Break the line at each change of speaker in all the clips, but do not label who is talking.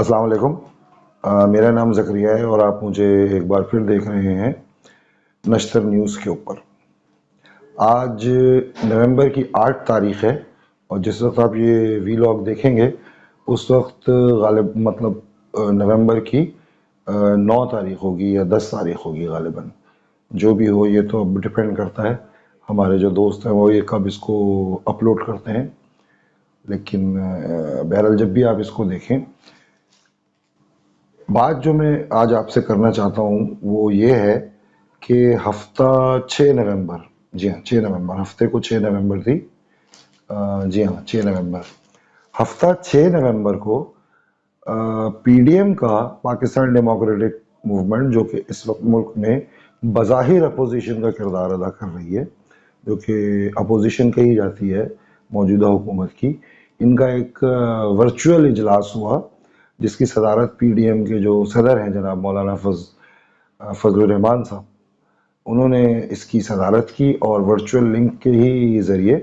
السلام علیکم۔ میرا نام زکریہ ہے اور آپ مجھے ایک بار پھر دیکھ رہے ہیں نشتر نیوز کے اوپر۔ آج نومبر کی 8 تاریخ ہے اور جس وقت آپ یہ ویلاگ دیکھیں گے اس وقت غالب نومبر کی 9 تاریخ ہوگی یا 10 تاریخ ہوگی غالباً، جو بھی ہو یہ تو اب ڈیپینڈ کرتا ہے ہمارے جو دوست ہیں وہ یہ کب اس کو اپلوڈ کرتے ہیں، لیکن بہرحال جب بھی آپ اس کو دیکھیں، بات جو میں آج آپ سے کرنا چاہتا ہوں وہ یہ ہے کہ ہفتہ 6 نومبر، جی ہاں 6 نومبر، ہفتے کو 6 نومبر تھی، جی ہاں 6 نومبر، ہفتہ 6 نومبر کو پی ڈی ایم کا پاکستان ڈیموکریٹک موومنٹ، جو کہ اس وقت ملک میں بظاہر اپوزیشن کا کردار ادا کر رہی ہے، جو کہ اپوزیشن کہی جاتی ہے موجودہ حکومت کی، ان کا ایک ورچوئل اجلاس ہوا جس کی صدارت پی ڈی ایم کے جو صدر ہیں جناب مولانا فضل الرحمان صاحب، انہوں نے اس کی صدارت کی اور ورچوئل لنک کے ہی ذریعے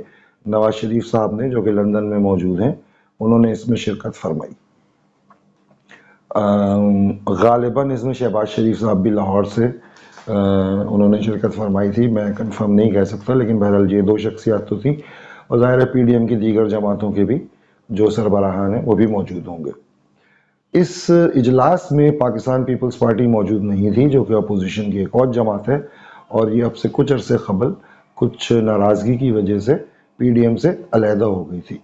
نواز شریف صاحب نے جو کہ لندن میں موجود ہیں انہوں نے اس میں شرکت فرمائی۔ غالباً اس میں شہباز شریف صاحب بھی لاہور سے انہوں نے شرکت فرمائی تھی، میں کنفرم نہیں کہہ سکتا، لیکن بہرحال یہ 2 شخصیات تو تھیں، اور ظاہر ہے پی ڈی ایم کی دیگر جماعتوں کے بھی جو سربراہان ہیں وہ بھی موجود ہوں گے۔ اس اجلاس میں پاکستان پیپلز پارٹی موجود نہیں تھی جو کہ اپوزیشن کی ایک اور جماعت ہے، اور یہ اب سے کچھ عرصے قبل کچھ ناراضگی کی وجہ سے پی ڈی ایم سے علیحدہ ہو گئی تھی۔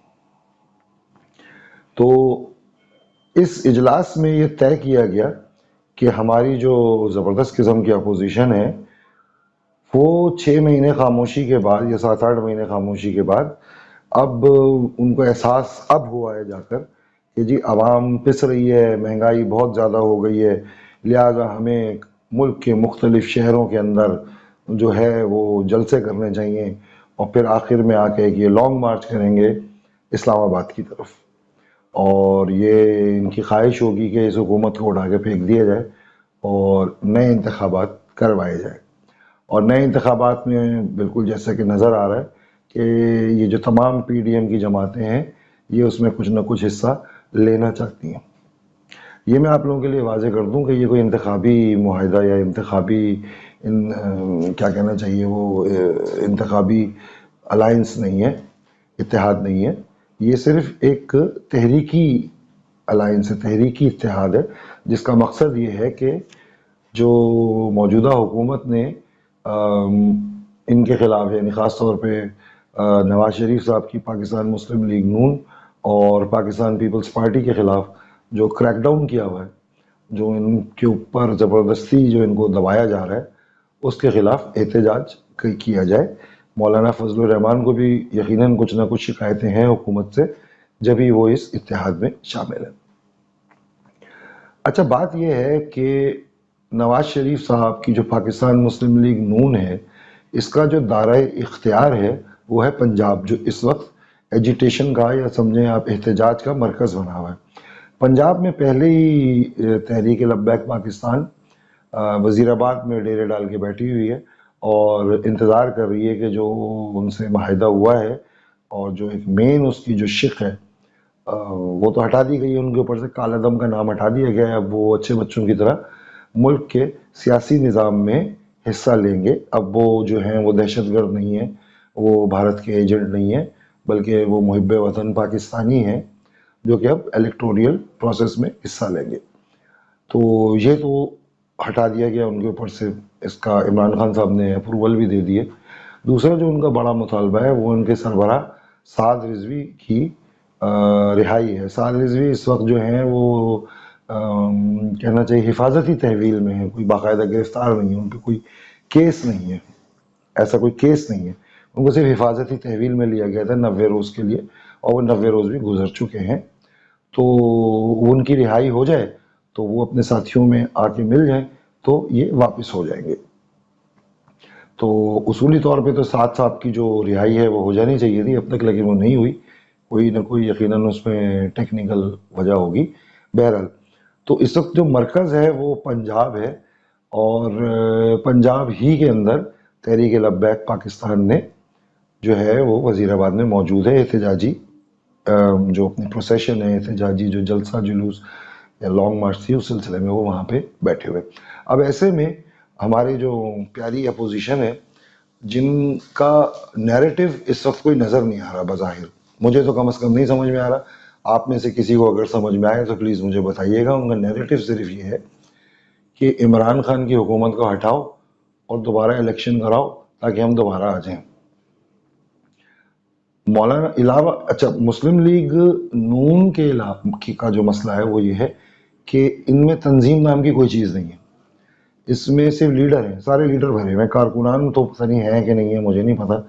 تو اس اجلاس میں یہ طے کیا گیا کہ ہماری جو زبردست قسم کی اپوزیشن ہے وہ 6 مہینے خاموشی کے بعد یا 7-8 مہینے خاموشی کے بعد اب ان کو احساس اب ہوا ہے جا کر کہ جی عوام پس رہی ہے، مہنگائی بہت زیادہ ہو گئی ہے، لہٰذا ہمیں ملک کے مختلف شہروں کے اندر جو ہے وہ جلسے کرنے چاہیے، اور پھر آخر میں آ کے یہ لانگ مارچ کریں گے اسلام آباد کی طرف، اور یہ ان کی خواہش ہوگی کہ اس حکومت کو اٹھا کے پھینک دیا جائے اور نئے انتخابات کروائے جائے۔ اور نئے انتخابات میں بالکل جیسا کہ نظر آ رہا ہے کہ یہ جو تمام پی ڈی ایم کی جماعتیں ہیں یہ اس میں کچھ نہ کچھ حصہ لینا چاہتی ہیں۔ یہ میں آپ لوگوں کے لیے واضح کر دوں کہ یہ کوئی انتخابی معاہدہ یا انتخابی کیا کہنا چاہیے وہ انتخابی الائنس نہیں ہے، اتحاد نہیں ہے، یہ صرف ایک تحریکی الائنس ہے، تحریکی اتحاد ہے، جس کا مقصد یہ ہے کہ جو موجودہ حکومت نے ان کے خلاف، یعنی خاص طور پہ نواز شریف صاحب کی پاکستان مسلم لیگ نون اور پاکستان پیپلز پارٹی کے خلاف جو کریک ڈاؤن کیا ہوا ہے، جو ان کے اوپر زبردستی جو ان کو دبایا جا رہا ہے، اس کے خلاف احتجاج کیا جائے۔ مولانا فضل الرحمان کو بھی یقیناً کچھ نہ کچھ شکایتیں ہیں حکومت سے، جبھی وہ اس اتحاد میں شامل ہیں۔ اچھا، بات یہ ہے کہ نواز شریف صاحب کی جو پاکستان مسلم لیگ نون ہے، اس کا جو دائرہ اختیار ہے وہ ہے پنجاب، جو اس وقت ایجیٹیشن کا یا سمجھیں آپ احتجاج کا مرکز بنا ہوا ہے۔ پنجاب میں پہلے ہی تحریک لبیک پاکستان وزیر آباد میں ڈیرے ڈال کے بیٹھی ہوئی ہے اور انتظار کر رہی ہے کہ جو ان سے معاہدہ ہوا ہے اور جو ایک مین اس کی جو شق ہے وہ تو ہٹا دی گئی ہے ان کے اوپر سے، کالعدم کا نام ہٹا دیا گیا ہے، اب وہ اچھے بچوں کی طرح ملک کے سیاسی نظام میں حصہ لیں گے۔ اب وہ جو ہیں وہ دہشت گرد نہیں ہیں، وہ بھارت کے ایجنٹ نہیں ہیں، بلکہ وہ محب وطن پاکستانی ہیں جو کہ اب الیکٹوریل پروسیس میں حصہ لیں گے۔ تو یہ تو ہٹا دیا گیا ان کے اوپر سے، اس کا عمران خان صاحب نے اپروول بھی دے دیے۔ دوسرا جو ان کا بڑا مطالبہ ہے وہ ان کے سربراہ سعد رضوی کی رہائی ہے۔ سعد رضوی اس وقت جو ہیں وہ کہنا چاہیے حفاظتی تحویل میں ہیں، کوئی باقاعدہ گرفتار نہیں ہے، ان پہ کوئی کیس نہیں ہے، ایسا کوئی کیس نہیں ہے، ان کو صرف حفاظتی تحویل میں لیا گیا تھا 90 روز کے لیے، اور وہ 90 روز بھی گزر چکے ہیں۔ تو ان کی رہائی ہو جائے تو وہ اپنے ساتھیوں میں آ کے مل جائیں تو یہ واپس ہو جائیں گے۔ تو اصولی طور پہ تو سعد صاحب کی جو رہائی ہے وہ ہو جانی چاہیے تھی اب تک، لیکن وہ نہیں ہوئی، کوئی نہ کوئی یقیناً اس میں ٹیکنیکل وجہ ہوگی۔ بہرحال تو اس وقت جو مرکز ہے وہ پنجاب ہے، اور پنجاب ہی کے اندر تحریک لبیک پاکستان نے جو ہے وہ وزیر آباد میں موجود ہے۔ احتجاجی جو اپنی پروسیشن ہے، احتجاجی جو جلسہ جلوس یا لانگ مارچ تھی، اس سلسلے میں وہ وہاں پہ بیٹھے ہوئے. اب ایسے میں ہمارے جو پیاری اپوزیشن ہے، جن کا نیریٹو اس وقت کوئی نظر نہیں آ رہا بظاہر، مجھے تو کم از کم نہیں سمجھ میں آ رہا، آپ میں سے کسی کو اگر سمجھ میں آئے تو پلیز مجھے بتائیے گا. ان کا نیریٹو صرف یہ ہے کہ عمران خان کی حکومت کو ہٹاؤ اور دوبارہ الیکشن کراؤ تاکہ ہم دوبارہ آ جائیں. مولانا علاوہ اچھا مسلم لیگ نون کے کا جو مسئلہ ہے وہ یہ ہے کہ ان میں تنظیم نام کی کوئی چیز نہیں ہے. اس میں صرف لیڈر ہیں، سارے لیڈر بھرے ہوئے ہیں. کارکنان تو پتہ نہیں ہے کہ نہیں ہے، مجھے نہیں پتہ،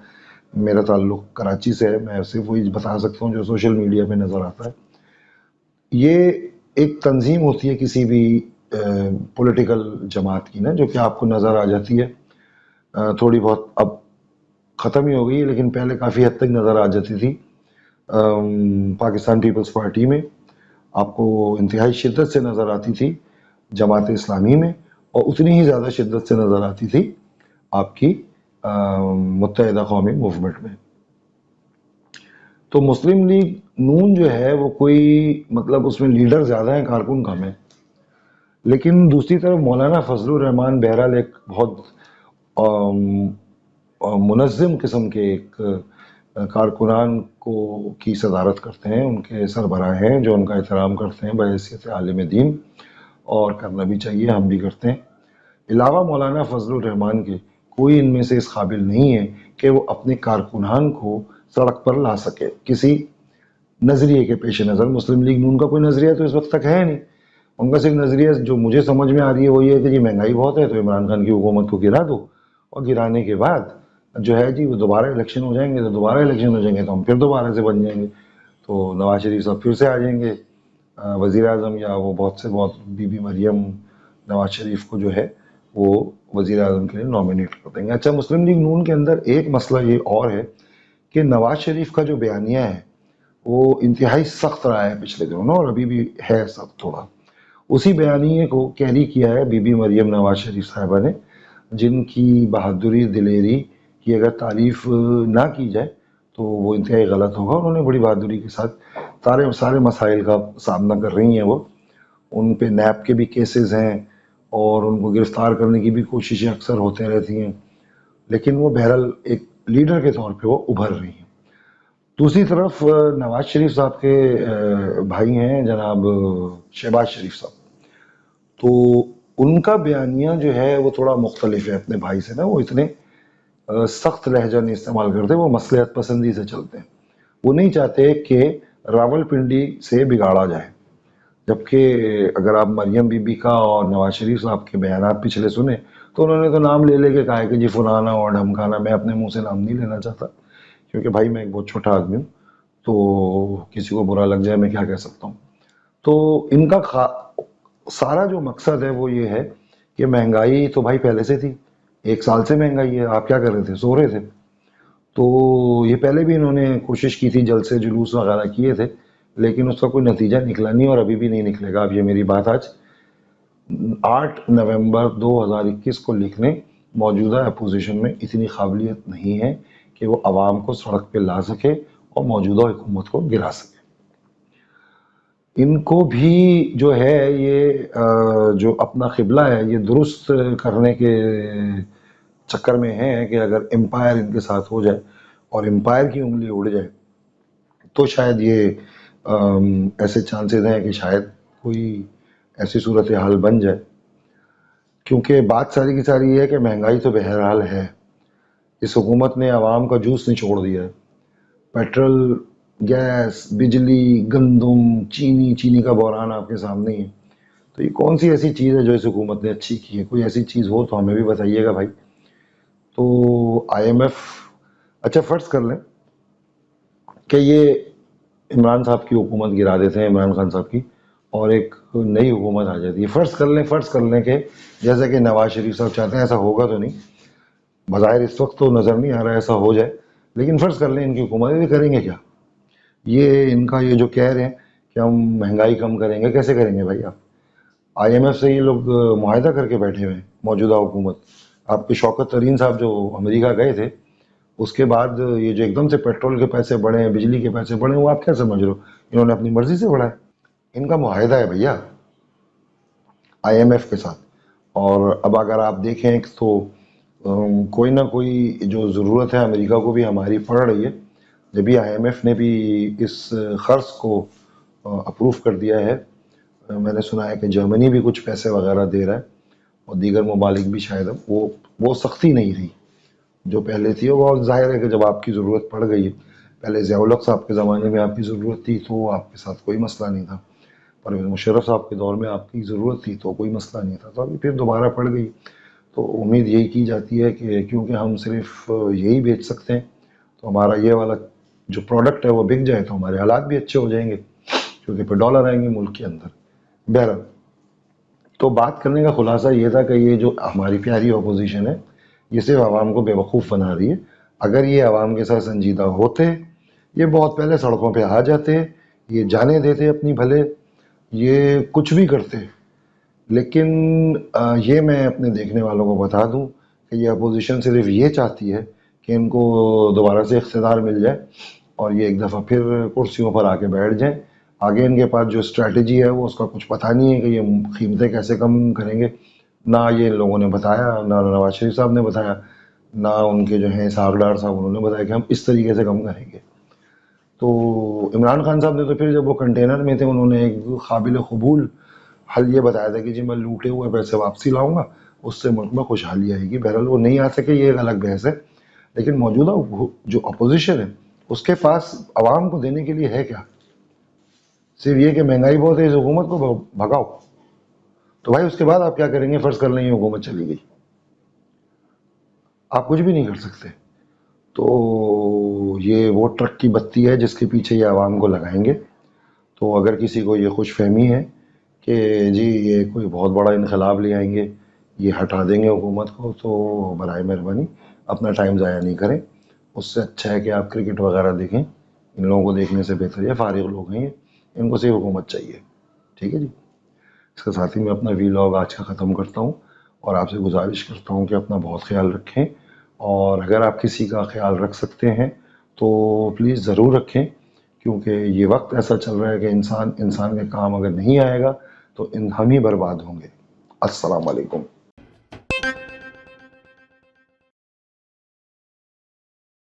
میرا تعلق کراچی سے ہے، میں صرف وہی بتا سکتا ہوں جو سوشل میڈیا پہ نظر آتا ہے. یہ ایک تنظیم ہوتی ہے کسی بھی پولیٹیکل جماعت کی نا، جو کہ آپ کو نظر آ جاتی ہے تھوڑی بہت، اب ختم ہی ہو گئی ہے لیکن پہلے کافی حد تک نظر آ جاتی تھی. پاکستان پیپلز پارٹی میں آپ کو انتہائی شدت سے نظر آتی تھی، جماعت اسلامی میں، اور اتنی ہی زیادہ شدت سے نظر آتی تھی آپ کی متحدہ قومی موومنٹ میں. تو مسلم لیگ نون جو ہے وہ کوئی مطلب اس میں لیڈر زیادہ ہیں، کارکن کم ہیں. لیکن دوسری طرف مولانا فضل الرحمان بہرحال ایک بہت منظم قسم کے ایک کارکنان کی صدارت کرتے ہیں، ان کے سربراہ ہیں جو ان کا احترام کرتے ہیں بحیثیت عالم دین، اور کرنا بھی چاہیے، ہم بھی کرتے ہیں. علاوہ مولانا فضل الرحمان کے کوئی ان میں سے اس قابل نہیں ہے کہ وہ اپنے کارکنان کو سڑک پر لا سکے کسی نظریے کے پیش نظر. مسلم لیگ نون کا کوئی نظریہ تو اس وقت تک ہے نہیں. ان کا صرف نظریہ جو مجھے سمجھ میں آ رہی ہے وہ یہ ہے کہ جی مہنگائی بہت ہے تو عمران خان کی حکومت کو گرا دو، اور گرانے کے بعد جو ہے جی وہ دوبارہ الیکشن ہو جائیں گے، تو دوبارہ الیکشن ہو جائیں گے تو ہم پھر دوبارہ سے بن جائیں گے، تو نواز شریف صاحب پھر سے آ جائیں گے وزیر اعظم، یا وہ بہت بی بی مریم نواز شریف کو جو ہے وہ وزیر اعظم کے لیے نامینیٹ کر دیں گے. اچھا مسلم لیگ نون کے اندر ایک مسئلہ یہ اور ہے کہ نواز شریف کا جو بیانیہ ہے وہ انتہائی سخت رہا ہے پچھلے دنوں، اور ابھی بھی ہے سخت تھوڑا. اسی بیانیے کو کیری کیا ہے بی بی مریم نواز شریف صاحبہ نے، جن کی بہادری دلیری کی اگر تعریف نہ کی جائے تو وہ انتہائی غلط ہوگا. انہوں نے بڑی بہادری کے ساتھ سارے مسائل کا سامنا کر رہی ہیں. وہ ان پہ نیب کے بھی کیسز ہیں اور ان کو گرفتار کرنے کی بھی کوششیں اکثر ہوتے رہتی ہیں، لیکن وہ بہرحال ایک لیڈر کے طور پہ وہ ابھر رہی ہیں. دوسری طرف نواز شریف صاحب کے بھائی ہیں جناب شہباز شریف صاحب، تو ان کا بیانیہ جو ہے وہ تھوڑا مختلف ہے اپنے بھائی سے نا. وہ اتنے سخت لہجہ نہیں استعمال کرتے، وہ مصلحت پسندی سے چلتے ہیں. وہ نہیں چاہتے کہ راول پنڈی سے بگاڑا جائے. جبکہ اگر آپ مریم بی بی کا اور نواز شریف صاحب کے بیانات پچھلے سنے تو انہوں نے تو نام لے کے کہا ہے کہ جی فلانا اور ڈھمکانا. میں اپنے منہ سے نام نہیں لینا چاہتا کیونکہ بھائی میں ایک بہت چھوٹا آدمی ہوں، تو کسی کو برا لگ جائے میں کیا کہہ سکتا ہوں. تو ان کا سارا جو مقصد ہے وہ یہ ہے کہ مہنگائی تو بھائی پہلے سے تھی، 1 سال سے مہنگائی ہے، آپ کیا کر رہے تھے؟ سو رہے تھے. تو یہ پہلے بھی انہوں نے کوشش کی تھی، جلسے جلوس وغیرہ کیے تھے، لیکن اس کا کوئی نتیجہ نکلا نہیں اور ابھی بھی نہیں نکلے گا. اب یہ میری بات آج 8 نومبر 2021 کو لکھنے موجودہ اپوزیشن میں اتنی قابلیت نہیں ہے کہ وہ عوام کو سڑک پہ لا سکے اور موجودہ حکومت کو گرا سکے. ان کو بھی جو ہے یہ جو اپنا قبلہ ہے یہ درست کرنے کے چکر میں ہے کہ اگر امپائر ان کے ساتھ ہو جائے اور امپائر کی انگلی اڑ جائے تو شاید یہ ایسے چانسز ہیں کہ شاید کوئی ایسی صورتحال بن جائے. کیونکہ بات ساری کی ساری یہ ہے کہ مہنگائی تو بہرحال ہے، اس حکومت نے عوام کا جوس نچوڑ دیا ہے. پیٹرول، گیس، بجلی، گندم، چینی کا بحران آپ کے سامنے ہی ہے. تو یہ کون سی ایسی چیز ہے جو اس حکومت نے اچھی کی ہے؟ کوئی ایسی چیز ہو تو ہمیں بھی بتائیے گا بھائی. تو آئی ایم ایف، اچھا فرض کر لیں کہ یہ عمران صاحب کی حکومت گرا دیتے ہیں، عمران خان صاحب کی، اور ایک نئی حکومت آ جاتی ہے. فرض کر لیں کہ جیسا کہ نواز شریف صاحب چاہتے ہیں، ایسا ہوگا تو نہیں، بظاہر اس وقت تو نظر نہیں آ رہا ایسا ہو جائے، لیکن فرض کر لیں ان کی حکومت یہ کریں گے کیا؟ یہ ان کا یہ جو کہہ رہے ہیں کہ ہم مہنگائی کم کریں گے، کیسے کریں گے بھائی؟ آپ آئی ایم ایف سے یہ لوگ معاہدہ کر کے بیٹھے ہوئے ہیں موجودہ حکومت. آپ کے شوکت ترین صاحب جو امریکہ گئے تھے، اس کے بعد یہ جو ایک دم سے پیٹرول کے پیسے بڑھے ہیں، بجلی کے پیسے بڑھے ہیں، وہ آپ کیا سمجھ رہے ہو؟ انہوں نے اپنی مرضی سے بڑھائے. ان کا معاہدہ ہے بھیا. IMF کے ساتھ. اور اب اگر آپ دیکھیں تو کوئی نہ کوئی جو ضرورت ہے امریکہ کو بھی ہماری پڑ رہی ہے. جبھی IMF نے بھی اس قرض کو اپروو کر دیا ہے. میں نے سنا ہے کہ جرمنی بھی کچھ پیسے وغیرہ دے رہا ہے اور دیگر ممالک بھی شاید. اب وہ سختی نہیں رہی جو پہلے تھی. وہ ظاہر ہے کہ جب آپ کی ضرورت پڑ گئی ہے، پہلے ضیاء الحق صاحب کے زمانے میں آپ کی ضرورت تھی تو آپ کے ساتھ کوئی مسئلہ نہیں تھا. پرویز مشرف صاحب کے دور میں آپ کی ضرورت تھی تو کوئی مسئلہ نہیں تھا. تو ابھی پھر دوبارہ پڑ گئی تو امید یہی کی جاتی ہے کہ کیونکہ ہم صرف یہی بیچ سکتے ہیں تو ہمارا یہ والا جو پروڈکٹ ہے وہ بک جائے تو ہمارے حالات بھی اچھے ہو جائیں گے، کیونکہ پھر ڈالر آئیں گے ملک کے اندر. بہرحال تو بات کرنے کا خلاصہ یہ تھا کہ یہ جو ہماری پیاری اپوزیشن ہے یہ صرف عوام کو بیوقوف بنا رہی ہے. اگر یہ عوام کے ساتھ سنجیدہ ہوتے یہ بہت پہلے سڑکوں پہ آ جاتے، یہ جانے دیتے اپنی بھلے، یہ کچھ بھی کرتے. لیکن یہ میں اپنے دیکھنے والوں کو بتا دوں کہ یہ اپوزیشن صرف یہ چاہتی ہے کہ ان کو دوبارہ سے اقتدار مل جائے اور یہ ایک دفعہ پھر کرسیوں پر آ کے بیٹھ جائیں. آگے ان کے پاس جو اسٹریٹجی ہے وہ اس کا کچھ پتہ نہیں ہے کہ یہ قیمتیں کیسے کم کریں گے. نہ یہ ان لوگوں نے بتایا، نہ نواز شریف صاحب نے بتایا، نہ ان کے جو ہیں اسحاق ڈار صاحب انہوں نے بتایا کہ ہم اس طریقے سے کم کریں گے. تو عمران خان صاحب نے تو پھر جب وہ کنٹینر میں تھے انہوں نے ایک قابل قبول حل یہ بتایا تھا کہ جی میں لوٹے ہوئے پیسے واپسی لاؤں گا، اس سے ملک میں خوشحالی آئے گی. بہرحال وہ نہیں آ سکے، یہ ایک الگ بحث ہے. لیکن موجودہ جو اپوزیشن ہے اس کے پاس عوام کو دینے کے لیے ہے کیا؟ صرف یہ کہ مہنگائی بہت ہے اس حکومت کو بھگاؤ. تو بھائی اس کے بعد آپ کیا کریں گے؟ فرض کر لیں یہ حکومت چلی گئی، آپ کچھ بھی نہیں کر سکتے. تو یہ وہ ٹرک کی بتی ہے جس کے پیچھے یہ عوام کو لگائیں گے. تو اگر کسی کو یہ خوش فہمی ہے کہ جی یہ کوئی بہت بڑا انقلاب لے آئیں گے، یہ ہٹا دیں گے حکومت کو، تو برائے مہربانی اپنا ٹائم ضائع نہیں کریں. اس سے اچھا ہے کہ آپ کرکٹ وغیرہ دیکھیں. ان لوگوں کو دیکھنے سے بہتر ہے، فارغ لوگ ہیں، ان کو صرف حکومت چاہیے. ٹھیک ہے جی. اس کے ساتھ ہی میں اپنا ویلاگ آج کا ختم کرتا ہوں اور آپ سے گزارش کرتا ہوں کہ اپنا بہت خیال رکھیں. اور اگر آپ کسی کا خیال رکھ سکتے ہیں تو پلیز ضرور رکھیں، کیونکہ یہ وقت ایسا چل رہا ہے کہ انسان کے کام اگر نہیں آئے گا تو ہم ہی برباد ہوں گے. السلام علیکم.